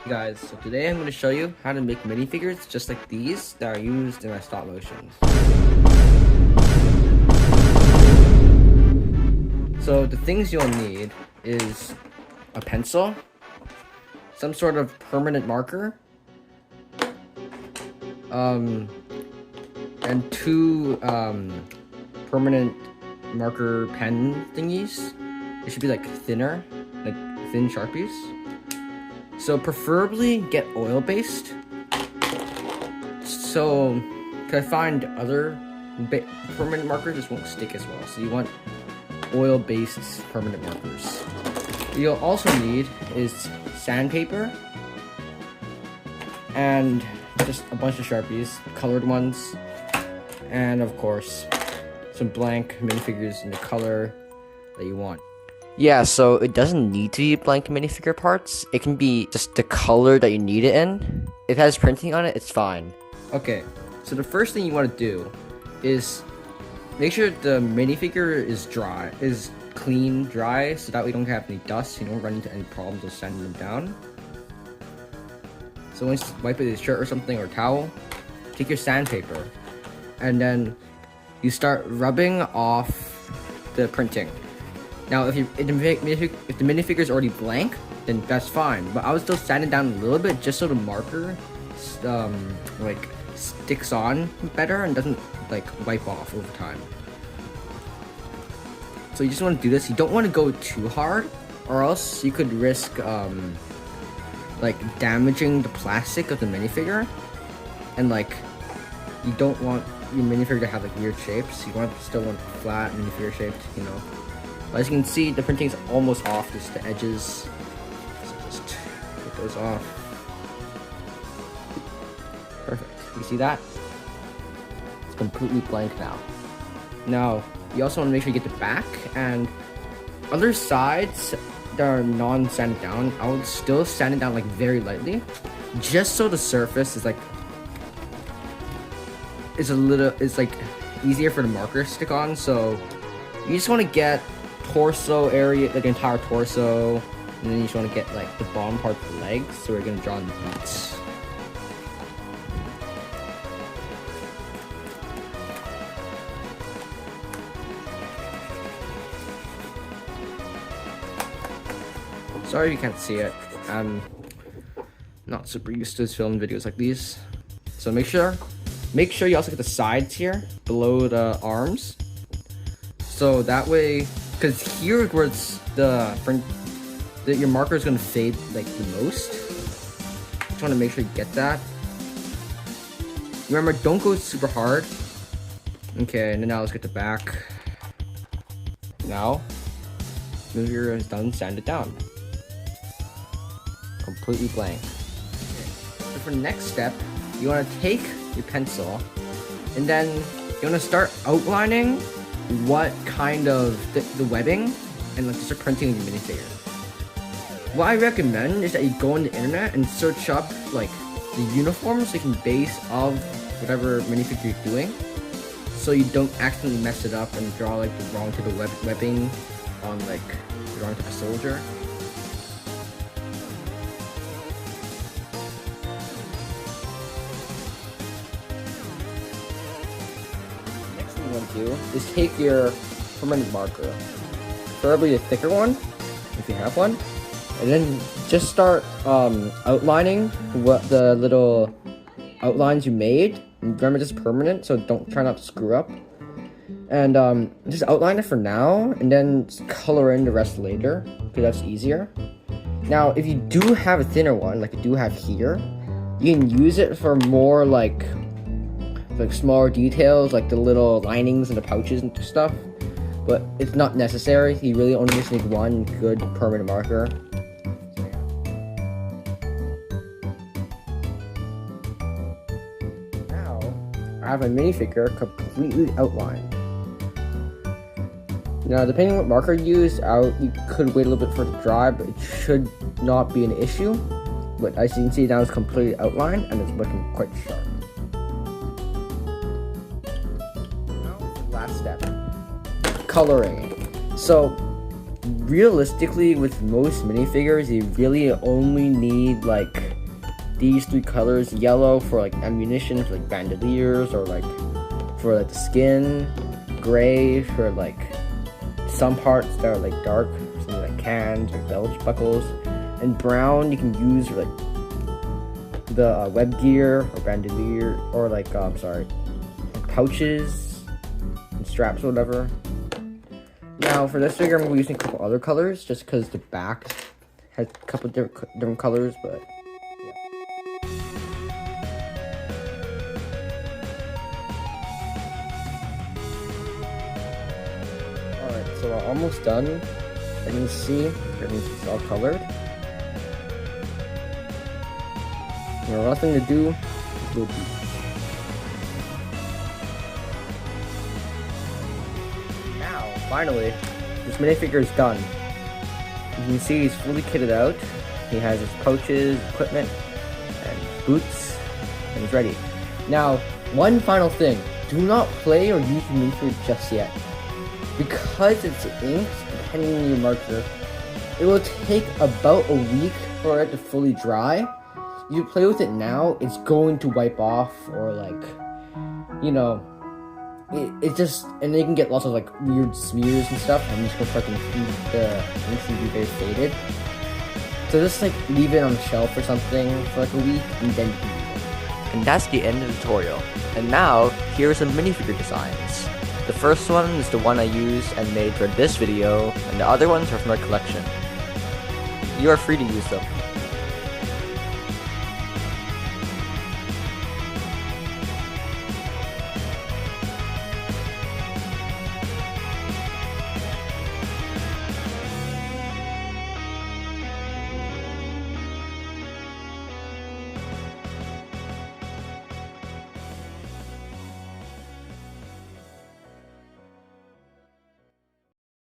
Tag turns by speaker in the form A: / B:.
A: Hey guys, so today I'm going to show you how to make minifigures just like these that are used in my stop motions. So the things you'll need is a pencil, some sort of permanent marker, and two permanent marker pen thingies. It should be like thinner, like thin Sharpies. So preferably get oil-based. So, cause I find other permanent markers just won't stick as well. So you want oil-based permanent markers. What you'll also need is sandpaper and just a bunch of Sharpies, colored ones, and of course some blank minifigures in the color that you want. Yeah, so it doesn't need to be blank minifigure parts. It can be just the color that you need it in. If it has printing on it, it's fine. Okay, so the first thing you want to do is make sure the minifigure is clean, dry, so that way you don't have any dust, you don't run into any problems with sanding them down. So once you wipe it with a shirt or something or a towel, take your sandpaper, and then you start rubbing off the printing. Now, if the minifigure is already blank, then that's fine. But I would still sand it down a little bit just so the marker, like sticks on better and doesn't like wipe off over time. So you just want to do this. You don't want to go too hard, or else you could risk like damaging the plastic of the minifigure, and like you don't want your minifigure to have like weird shapes. You still want flat minifigure shaped, you know. As you can see, the printing is almost off, just the edges. So just get those off. Perfect. You see that? It's completely blank now. Now, you also want to make sure you get the back and other sides that are non-sanded down. I would still sand it down like very lightly, just so the surface is like it's like easier for the marker to stick on. So you just want to get torso area, like the entire torso, and then you just want to get like the bottom part of the legs, so we're going to draw on the boots. Sorry if you can't see it, I'm not super used to filming videos like these. So make sure you also get the sides here below the arms, so that way, because here where it's your marker is going to fade like the most. Just want to make sure you get that. Remember, don't go super hard. Okay, and then now let's get the back. Now, minifigure is done, sand it down. Completely blank. Okay. So for the next step, you want to take your pencil, and then you want to start outlining what kind of the webbing and like start printing your minifigure. What I recommend is that you go on the internet and search up like the uniforms you can base of whatever minifigure you're doing, so you don't accidentally mess it up and draw like the wrong type of webbing on like the wrong type of soldier. You want to do is take your permanent marker, preferably a thicker one if you have one, and then just start outlining what the little outlines you made. Remember, this is permanent, so try not to screw up, and just outline it for now and then color in the rest later, because that's easier. Now if you do have a thinner one like you do have here, you can use it for more like smaller details, like the little linings and the pouches and stuff, but it's not necessary. You really only just need one good permanent marker. Now I have my minifigure completely outlined. Now depending on what marker you use, you could wait a little bit for it to dry, but it should not be an issue. But as you can see, now it's completely outlined and it's looking quite sharp. Last step, coloring. So realistically, with most minifigures, you really only need like these 3 colors: yellow for like ammunition, for like bandoliers, or like for like the skin; gray for like some parts that are like dark, something like cans or belt buckles; and brown you can use for like the web gear or bandolier, or like pouches and straps or whatever. Now for this figure, I'm going to be using a couple other colors just because the back has a couple different colors, but yeah. Alright, so we're almost done. As you can see, everything's all colored. And the last thing to do is do these. Finally, this minifigure is done. You can see he's fully kitted out. He has his pouches, equipment, and boots, and he's ready. Now, one final thing. Do not play or use the minifigure just yet. Because it's inked, depending on your marker, it will take about a week for it to fully dry. If you play with it now, it's going to wipe off, or like, you know, it just, and they can get lots of like weird smears and stuff, and just gonna fucking the inks can be very faded. So just like leave it on the shelf or something for like a week, and then you can use it. And that's the end of the tutorial. And now, here are some minifigure designs. The first one is the one I used and made for this video, and the other ones are from my collection. You are free to use them.